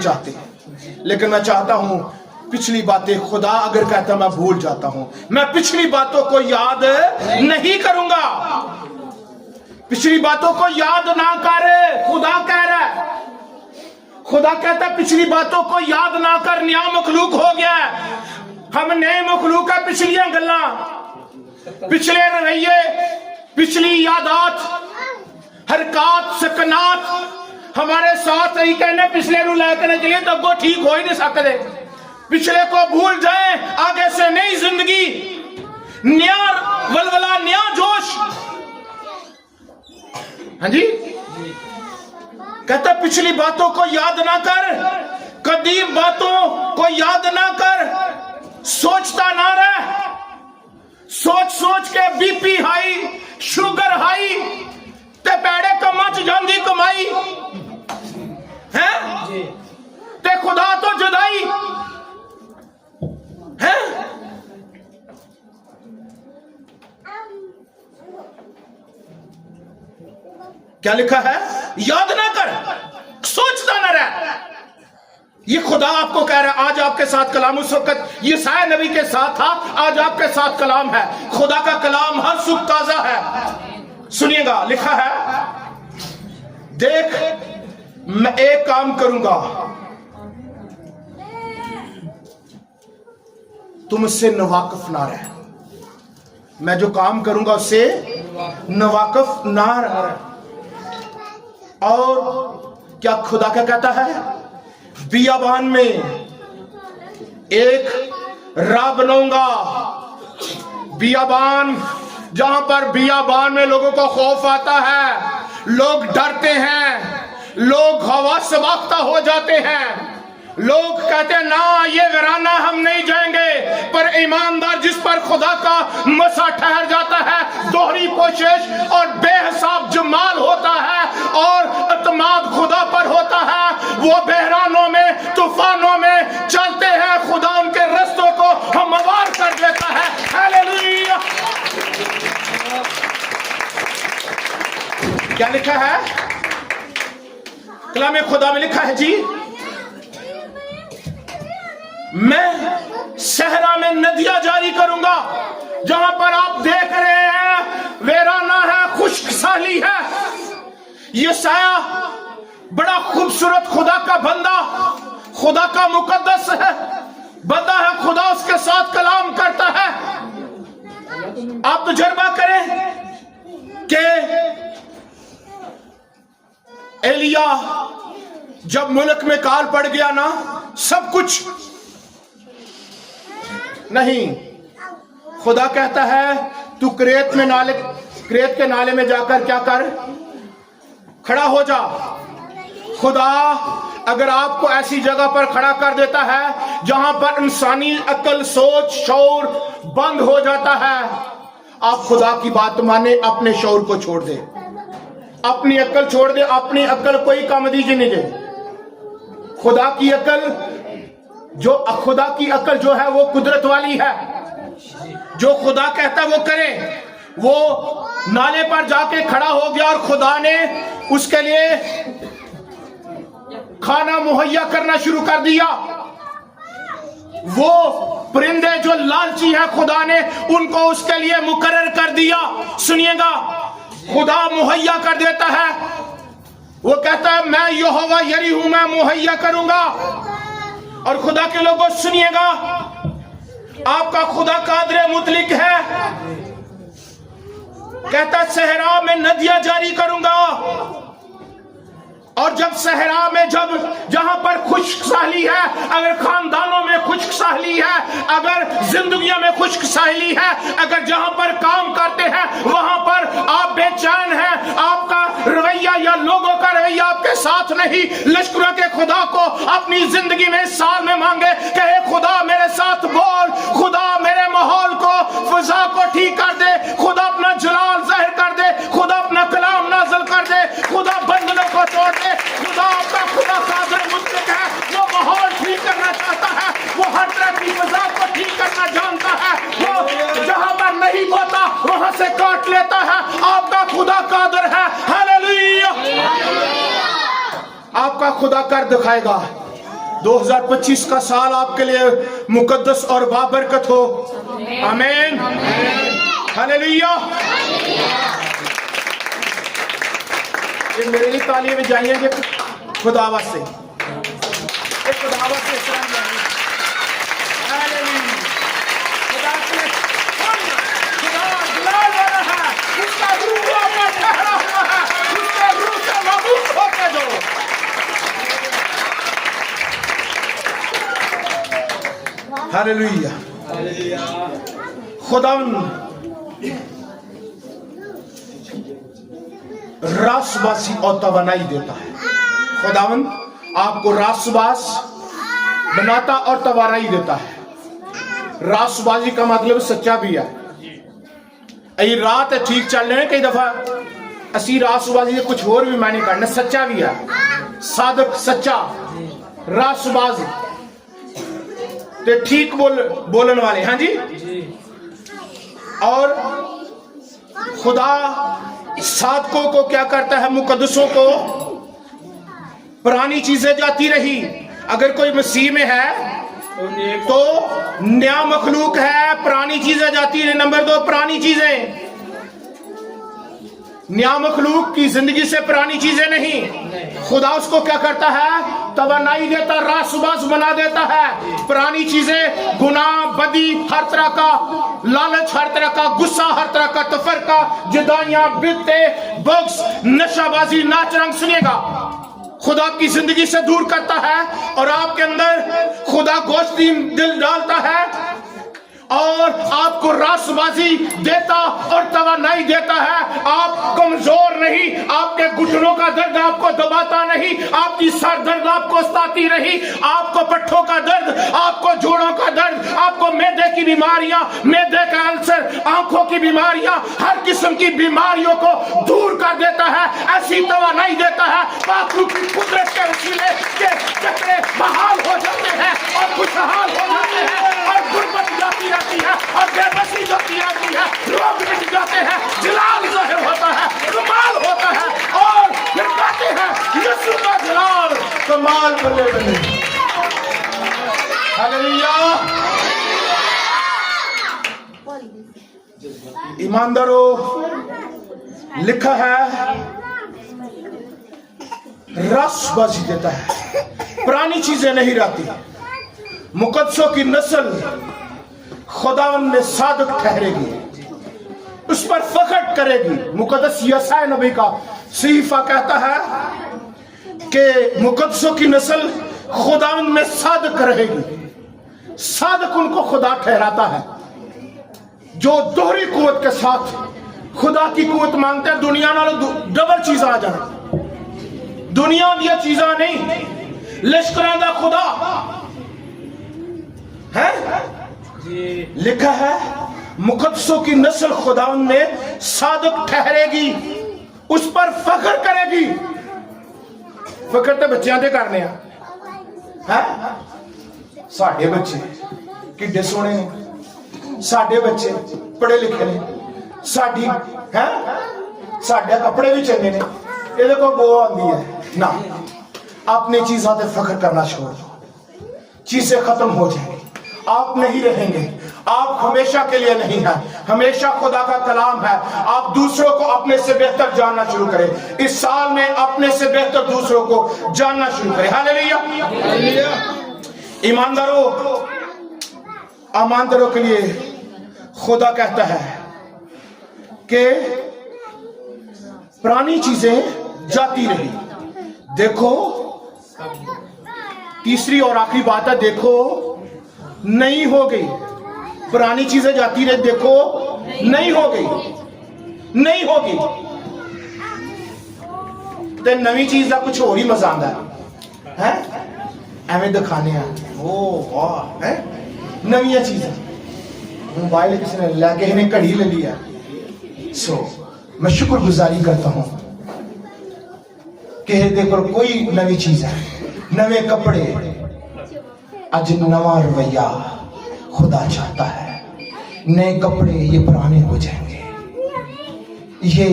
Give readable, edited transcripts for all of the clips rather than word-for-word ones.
चाहते हैं, लेकिन मैं चाहता हूं पिछली बातें, खुदा अगर कहता मैं भूल जाता हूं, मैं पिछली बातों को याद नहीं करूंगा। पिछली बातों को याद ना कर, खुदा कह रहा है। खुदा कहता है पिछली बातों को याद ना कर, नया मखलूक हो गया है, हम नए मखलूक है। पिछलियां गल्ला, पिछले रवैये, पिछली यादात, हरकत, सकनात हमारे साथ ही कहने पिछले रू लेकर चलिए तो वो ठीक हो ही नहीं सकते। पिछले को भूल जाए, आगे से नई जिंदगी, नया वलवला, नया जोश। हाँ जी, कहता पिछली बातों को याद ना कर, कदीम बातों को याद ना कर, सोचता ना रह। सोच सोच के बीपी हाई, शुगर हाई, ते पैड़े कमा च जांदी कमाई है, ते खुदा तो जुदाई है। क्या लिखा है? याद ना कर, सोचता ना रह। ये खुदा आपको कह रहा है। आज आपके साथ कलाम, उस वक्त यशायाह नबी के साथ था, आज आपके साथ कलाम है। खुदा का कलाम हर सुबह ताजा है। सुनिएगा, लिखा है, देख मैं एक काम करूंगा, तुम उससे नवाकिफ ना रह। मैं जो काम करूंगा उससे नवाकिफ ना रह। और क्या खुदा क्या कहता है? बियाबान में एक राह बनाऊंगा। बियाबान, जहां पर बियाबान में लोगों को खौफ आता है, लोग डरते हैं, लोग हवास वाख्ता हो जाते हैं, लोग कहते हैं ना ये वीराना हम नहीं जाएंगे। पर ईमानदार जिस पर खुदा का मसा ठहर जाता है, दोहरी कोशिश और बेहिसाब जमाल होता है और अतमाद खुदा पर होता है, वो बहरानों में, तूफानों में चलते हैं, खुदा उनके रास्तों को हमवार कर देता है। हालेलुया। क्या लिखा है कलाम खुदा में? लिखा है जी, मैं सहरा में नदियां जारी करूंगा। जहां पर आप देख रहे हैं वेराना है, खुश्कसाली है, यशायाह बड़ा खूबसूरत खुदा का बंदा, खुदा का मुकद्दस है, बंदा है, खुदा उसके साथ कलाम करता है। आप तजुर्बा करें कि एलिया जब मुल्क में काल पड़ गया ना, सब कुछ नहीं, खुदा कहता है तू क्रेत के नाले में जाकर क्या कर, खड़ा हो जा। खुदा अगर आपको ऐसी जगह पर खड़ा कर देता है जहां पर इंसानी अकल, सोच, शौर बंद हो जाता है, आप खुदा की बात माने, अपने शौर को छोड़ दे, अपनी अकल छोड़ दे। अपनी अकल कोई काम दीजिए नहीं दे। खुदा की अकल जो है वो कुदरत वाली है। जो खुदा कहता है वो करे। वो नाले पर जाके खड़ा हो गया और खुदा ने उसके लिए खाना मुहैया करना शुरू कर दिया। वो परिंदे जो लालची है, खुदा ने उनको उसके लिए मुकर्रर कर दिया। सुनिएगा, खुदा मुहैया कर देता है। वो कहता है मैं यहोवा यरी हूं, मैं मुहैया करूंगा। और खुदा के लोगों सुनिएगा, आपका खुदा कादिर मुतलिक है। कहता सहरा में नदियां जारी करूंगा। और जब सहरा में, जहां पर खुशहाली है, अगर खानदानों में खुशहाली है, अगर जिंदगियों में खुशहाली है, अगर जहां पर काम करते हैं वहां पर आप बेचैन हैं, आपका रवैया या लोगों का रवैया आपके साथ नहीं, लश्करों के खुदा को अपनी जिंदगी में इस साल में मांगे, कहे खुदा मेरे साथ बोल, खुदा मेरे माहौल को, फिजा को ठीक कर दे, खुदा अपना जलाल जाहिर कर दे, खुदा अपना कलाम नाज़िल कर दे, खुदा बंधनों को तोड़ दे। खुदा आपका खुदा कादिर मुतलिक है। वो माहौल ठीक करना चाहता है, वो हर तरह की फिजा को ठीक करना जानता है, वो जहां पर नहीं होता वहां से काट लेता है। आपका खुदा कादिर है। हालेलुया। आपका खुदा कर दिखाएगा। 2025 का साल आपके लिए मुकद्दस और बाबरकत हो। आमीन, हालेलुया। ये मेरे लिए तालियां बजाइए कि खुदावत से, एक खुदावत से सलाम जाइए। हालेलुया। खुदा के खुदा जलाल वाला है, उसका रूह में ठहरा हुआ है, उसके रूह से मबूस होके दो। हालेलुया। खुदावन रासबासी और तवानाई देता है। खुदावन आपको रासबास बनाता और तवानाई देता है। रासबाजी का मतलब सच्चा भी है। ये रात है, ठीक चल रहे हैं, कई दफा असी रासबाजी कुछ और भी मायने करना, सच्चा भी है, सादक सच्चा रासबाज ते ठीक बोलने वाले। हाँ जी। और खुदा साधकों को क्या करता है, मुकद्दसों को पुरानी चीजें जाती रही। अगर कोई मसीह में है तो नया मखलूक है, पुरानी चीजें जाती रही। नंबर 2, पुरानी चीजें, नया मखलूक की जिंदगी से पुरानी चीजें नहीं। खुदा उसको क्या करता है, तवानाई देता, रासबास बना देता है। पुरानी चीजें, गुनाह, बदी, हर तरह का लालच, हर तरह का गुस्सा, हर तरह का तफरका, जुदाइयां, बिदते, बग्स, नशाबाजी, नाच रंग सुनेगा, खुदा की जिंदगी से दूर करता है। और आपके अंदर खुदा गोश्ती दिल डालता है और आपको रासबाजी देता और तवानाई देता है। आप कमजोर नहीं, आपके घुटनों का दर्द आपको दबाता नहीं, आपकी सर दर्द आपको सताती नहीं, आपको पट्ठों का दर्द, आपको जोड़ों का दर्द, आपको मैदे की बीमारियां, मैदे का अल्सर, आंखों की बीमारियां, हर किस्म की बीमारियों को दूर कर देता है। ऐसी तवानाई देता है, पाकरू की कुदरत के वसीले के चक्रे बहाल हो जाते हैं और खुशहाल हो जाते हैं और गुर्बत जाती रहती है और बेबसी जाती रहती है, लोग मिट जाते हैं, जलाल ज़ाहिर होता है, कमाल होता है और फिर कहते हैं यीशु का जलाल कमाल बल्ले बल्ले। हालेलुया। ईमानदारों, लिखा है रासबाजी देता है, पुरानी चीजें नहीं रहती। मुकद्दसों की नस्ल खुदावन में सादक ठहरेगी, उस पर फख्र करेगी। मुकद्दस यशायाह नबी का सहीफा कहता है कि मुकद्दसों की नस्ल खुदावन में सादक रहेगी। सादक उनको खुदा ठहराता है जो दोहरी कुवत के साथ खुदा की कुवत मांगते हैं। दुनिया नालों डबल चीज आ जाए, दुनिया दी चीजा नहीं, लश्करां दा खुदा है। लिखा है मुकद्दसों की नस्ल खुदा में सादक ठहरेगी, उस पर फख्र करेगी। फख्र तो बच्चों से करने हैं। साडे बच्चे किड्डे सोहने ने, साडे बच्चे पढ़े लिखे ने, साडी है साडे कपड़े भी चंगे ने, ये को बो आती है ना। अपनी चीजों से फख्र करना छोड़ दो, चीजें खत्म हो जाएंगी, आप नहीं रहेंगे। आप हमेशा के लिए नहीं है, हमेशा खुदा का कलाम है। आप दूसरों को अपने से बेहतर जानना शुरू करें। इस साल में अपने से बेहतर दूसरों को जानना शुरू करें। हालेलुया। ईमानदारों, ईमानदारों के लिए खुदा कहता है कि पुरानी चीजें जाती रही। देखो, तीसरी और आखिरी बात है, देखो नहीं हो गई। पुरानी चीजें जाती रही, देखो नहीं हो गई, नहीं होगी। तो नवी चीज का कुछ और ही मजा आता है, एवं दिखाने ओ वाह है नवी चीज। मोबाइल किसी ने लैके इन्हें घड़ी ले लिया। सो मैं शुक्रगुजारी करता हूं कि देखो कोई नवी चीज है, नवे कपड़े। आज नवा रवैया खुदा चाहता है। नए कपड़े ये पुराने हो जाएंगे, ये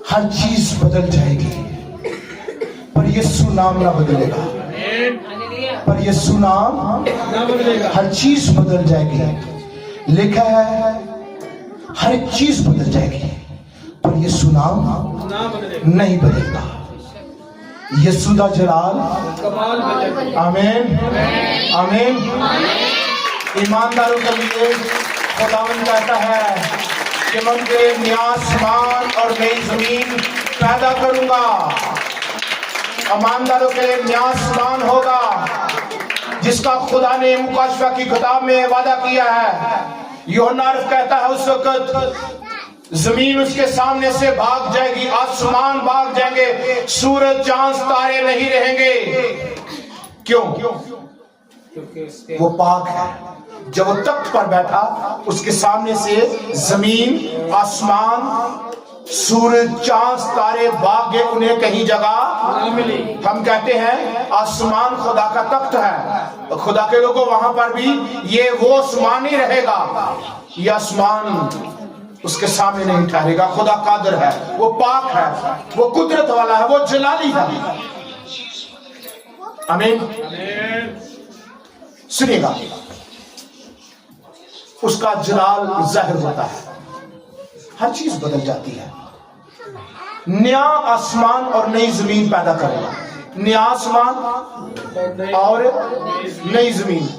हर चीज बदल जाएगी, पर यीशु नाम ना बदलेगा। पर यीशु नाम हर चीज बदल जाएगी। लिखा है हर चीज बदल जाएगी, पर यीशु नाम नहीं बदलता। यीशु दा जलाल, आमीन आमीन। ईमानदारों के लिए खुदावंद कहता है कि मैं उनके लिए नया आसमान और नई जमीन पैदा करूंगा। ईमानदारों के लिए नया आसमान होगा जिसका खुदा ने मुकाशफा की किताब में वादा किया है। यूहन्ना कहता है उस वक्त जमीन उसके सामने से भाग जाएगी, आसमान भाग जाएंगे, सूरज चांद तारे नहीं रहेंगे। क्यों? वो पाक है। जब वो तख्त पर बैठा उसके सामने से जमीन, आसमान, सूरज चांद तारे भाग गए, उन्हें कहीं जगह मिली। हम कहते हैं आसमान खुदा का तख्त है, खुदा के लोगों वहां पर भी ये वो आसमान ही रहेगा, ये आसमान उसके सामने नहीं ठहरेगा। खुदा कादिर है, वो पाक है, वो कुदरत वाला है, वो जलाली है। आमीन। सुनिएगा, उसका जलाल जाहिर होता है, हर चीज बदल जाती है। नया आसमान और नई जमीन पैदा करेगा। नया आसमान और नई जमीन।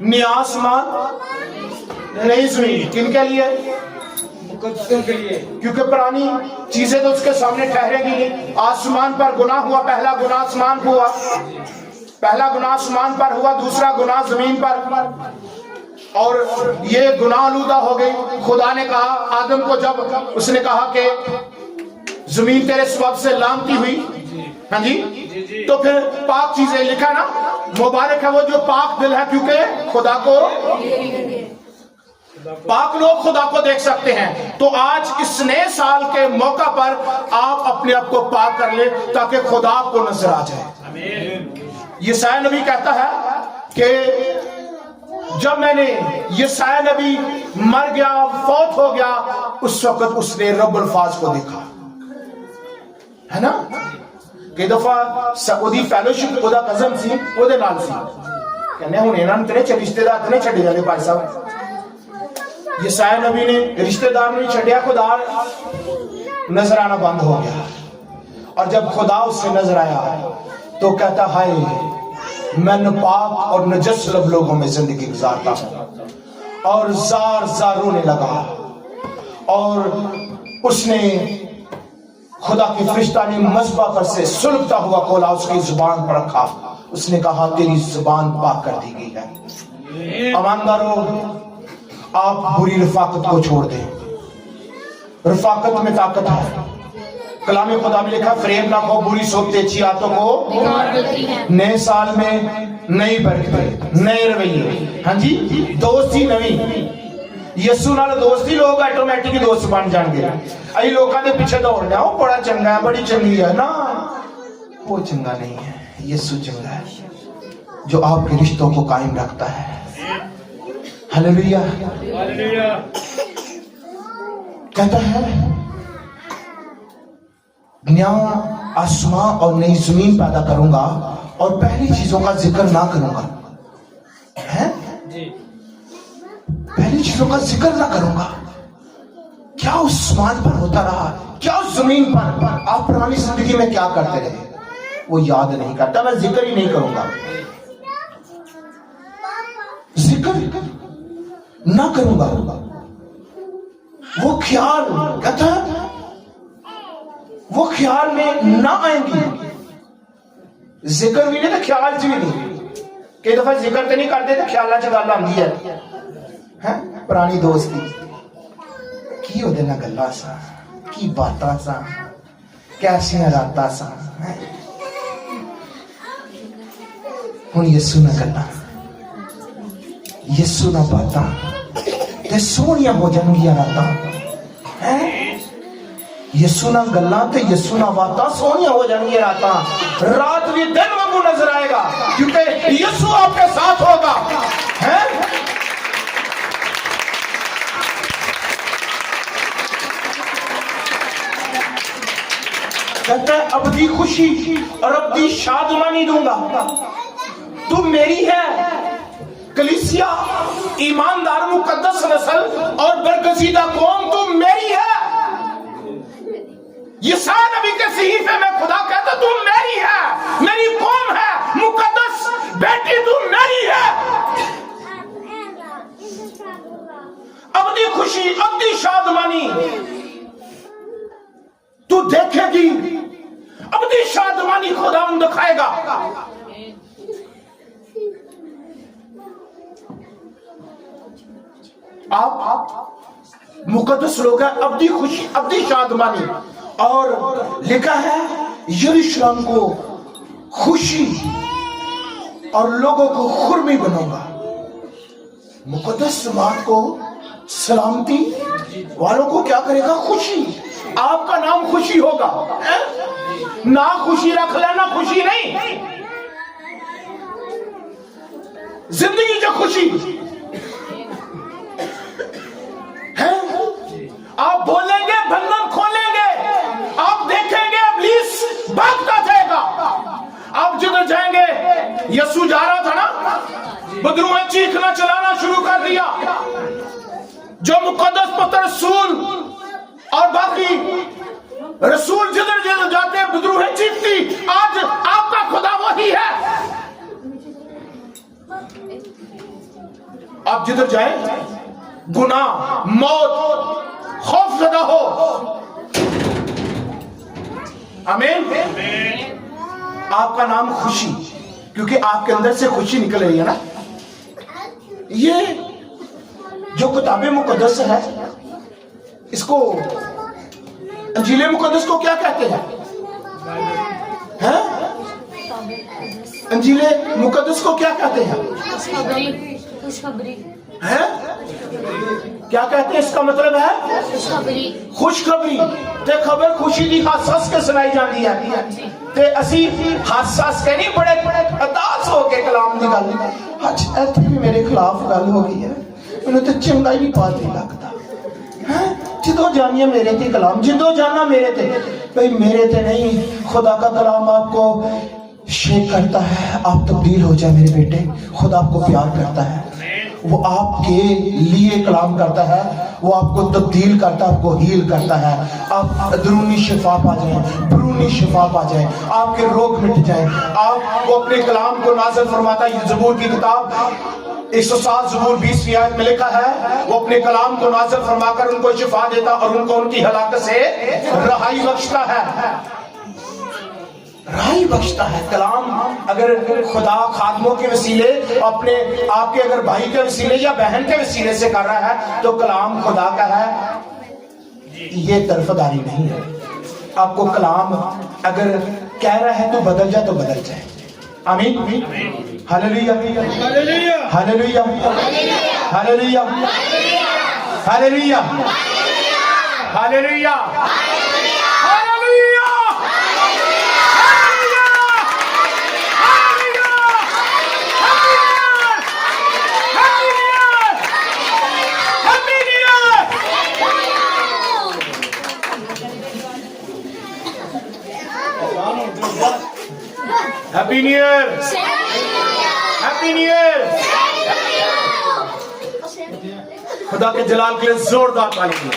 नया आसमान नई जमीन किनके लिए? के लिए, क्योंकि पुरानी चीजें तो उसके सामने ठहरेगी नहीं। आसमान पर गुनाह हुआ, पहला गुनाह आसमान हुआ, पहला गुनाह आसमान पर हुआ, दूसरा गुनाह जमीन पर, और ये गुनाह आलूदा हो गई। खुदा ने कहा आदम को, जब उसने कहा कि जमीन तेरे स्वभाव से लामती हुई, हाँ जी, तो फिर पाक चीजें लिखा ना, मुबारक है वो जो पाक दिल है, क्योंकि खुदा को पाक लोग खुदा को देख सकते हैं। तो आज इस नए साल के मौका पर आप अपने आप को पाक कर ले ताकि खुदा आपको नजर आ जाए। यशायाह नबी कहता है कि जब मैंने यशायाह नबी मर गया, फौत हो गया, उस वक्त उसने रब्बुल फाज को देखा, है ना। कई दफा सऊदी फेलोशिप ओदा कजन सी ओदे नाल सी, कहने हुण इन्हां तेरे च रिश्तेदार नहीं छड्डे जांदे भाई साहब। यशायाह नबी ने रिश्तेदार नहीं छड़िया, खुदा नजर आना बंद हो गया। और जब खुदा उससे नजर आया तो कहता हाय मैं नापाक और नजस लब लोगों में जिंदगी गुजारता हूं। और जार जार रोने लगा, और उसने खुदा के फरिश्ता ने मज़बा पर से सुलगता हुआ कोला उसकी जुबान पर रखा। उसने कहा तेरी जुबान पाक कर दी गई है। ईमानदारों, आप बुरी रफाकत को छोड़ दें। रफाकत में ताकत है। कलाम खुदा में लिखा फरेब ना खो, बुरी सोचते अच्छी आदतों को। नए साल में नई बरकतें, नए रवैये, हाँ जी, दोस्ती नवी। यीशु नाल दोस्ती लोग ऑटोमैटिक दोस्त बन जाएंगे। अई लोगों के पीछे दौड़ना, वो बड़ा चंगा है, बड़ी चंगी है ना, वो चंगा नहीं है। यीशु चंगा है जो आपके रिश्तों को कायम रखता है। हालेलुया। कहता है नया आसमान और नई जमीन पैदा करूंगा और पहली चीजों का जिक्र ना करूंगा, है पहली चीजों का जिक्र ना करूंगा। क्या उस आसमान पर होता रहा, क्या उस जमीन पर आप पुरानी जिंदगी में क्या करते रहे, वो याद नहीं करता। मैं जिक्र ही नहीं करूंगा, जिक्र ना करूंगा। वो ख्याल, कहता है वो ख्याल में ना आएंगी। जिक्र भी नहीं तो ख्याल च भी नहीं। कई दफा जिक्र तो नहीं करते तो ख्याल च गल आती है। पुरानी दोस्ती की ओदे नाल गल्लां सा, की बातां सा, कैसियां रातां सा। हुण यीशु नाल गल्लां, यीशु नाल बातां ते सोहणियां हो जाणगियां रातां। यीशु नाल गल्लां ते यीशु नाल बातां सोहणियां हो जाणगियां रातां। रात भी दिन वांगू नजर आएगा क्योंकि यीशु आपके साथ होगा। है कहता है अबदी खुशी और अबदी शादमानी दूंगा। तो तू मेरी है। कलीसिया, ईमानदार मुकद्दस नस्ल और बरगजीदा कौम, तू मेरी है। यशायाह नबी के सहीफे में खुदा कहता तू मेरी है, मेरी कौम है, मुकद्दस बेटी तू मेरी है। अब्दी खुशी, अब्दी शादमानी तू देखेगी, अब्दी शादमानी खुदावंद दिखाएगा। आप मुकद्दस लोग हैं, अब्दी खुशी, अब्दी शादमानी। और लिखा है यरूशलेम को खुशी और लोगों को खुरमी बनाऊंगा। मुकद्दस समाज को, सलामती वालों को क्या करेगा? खुशी। आपका नाम खुशी होगा, ना खुशी रख लेना, खुशी नहीं, जिंदगी जो खुशी है। आप बोलेंगे बंधन खोलेंगे, आप देखेंगे इब्लीस भागता जाएगा। आप जिधर जाएंगे, यीशु जा रहा था ना, बदरू में चीखना चलाना शुरू कर दिया। जो मुकद्दस पत्र रसूल और बाकी रसूल जिधर जिधर जाते बदरू है चीखती। आज आपका खुदा वही है। आप जिधर जाए, गुनाह, मौत, खौफ ज़दा हो। आमीन। आपका नाम खुशी, क्योंकि आपके अंदर से खुशी निकल रही है ना। ये जो किताबें मुकद्दस है, इसको अंजीले मुकद्दस को क्या कहते हैं? अंजीले मुकद्दस को क्या कहते हैं? है? क्या कहते हैं? इसका मतलब है खुशखबरी। ते खबर खुशी दी हस-हस के सुनाई जाती है। ते असी हस-हस के नहीं, बड़े बड़े अदास हो के कलाम दी गल। अज इत्थे भी मेरे खिलाफ गल हो गई है, मैनूं ते चंगा ही नहीं पाती लगता है। जिदों जानिए मेरे ते कलाम, जिदों जाना मेरे ते, भाई मेरे ते नहीं। खुदा का कलाम आपको शेक करता है, आप तब्दील हो जाए मेरे बेटे। खुदा आपको प्यार करता है, वो आपके लिए कलाम करता है, वो आपको तब्दील करता है, आपको हील करता है। आप अंदरूनी शिफा पा जाए, बरूनी शिफा पा जाए, आपके रोग मिट जाए। आपको अपने कलाम को नाज़िल फरमाता है। ज़बूर की किताब 107 ज़बूर 20वीं आयत में लिखा है, वो अपने कलाम को नाज़िल फरमाकर उनको शिफा देता और उनको उनकी हलाकत से रहाई बख्शता है। राही बख्शता है। कलाम अगर खुदा खादमों के वसीले, अपने आपके अगर भाई के वसीले या बहन के वसीले से कर रहा है, तो कलाम खुदा का है, ये तरफदारी नहीं है। आपको कलाम अगर कह रहा है तो बदल जाए, तो बदल जाए। आमीन। Hallelujah, hallelujah, hallelujah, hallelujah, hallelujah, hallelujah. Happy new year, happy new year. खुदा के जलाल के लिए जोरदार ताली दो।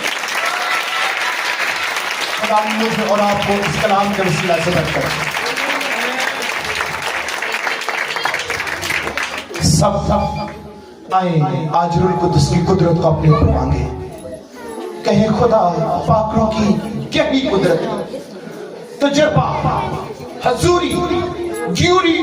खुदा मुझे और आपको इस कलाम के वसीला से बरकत। सब आए आज रूह कुद्दूस की कुदरत को अपने ऊपर मांगे, कहे खुदा पाकरों की गहरी कुदरत, तजर्बा, हजूरी, ड्यूरी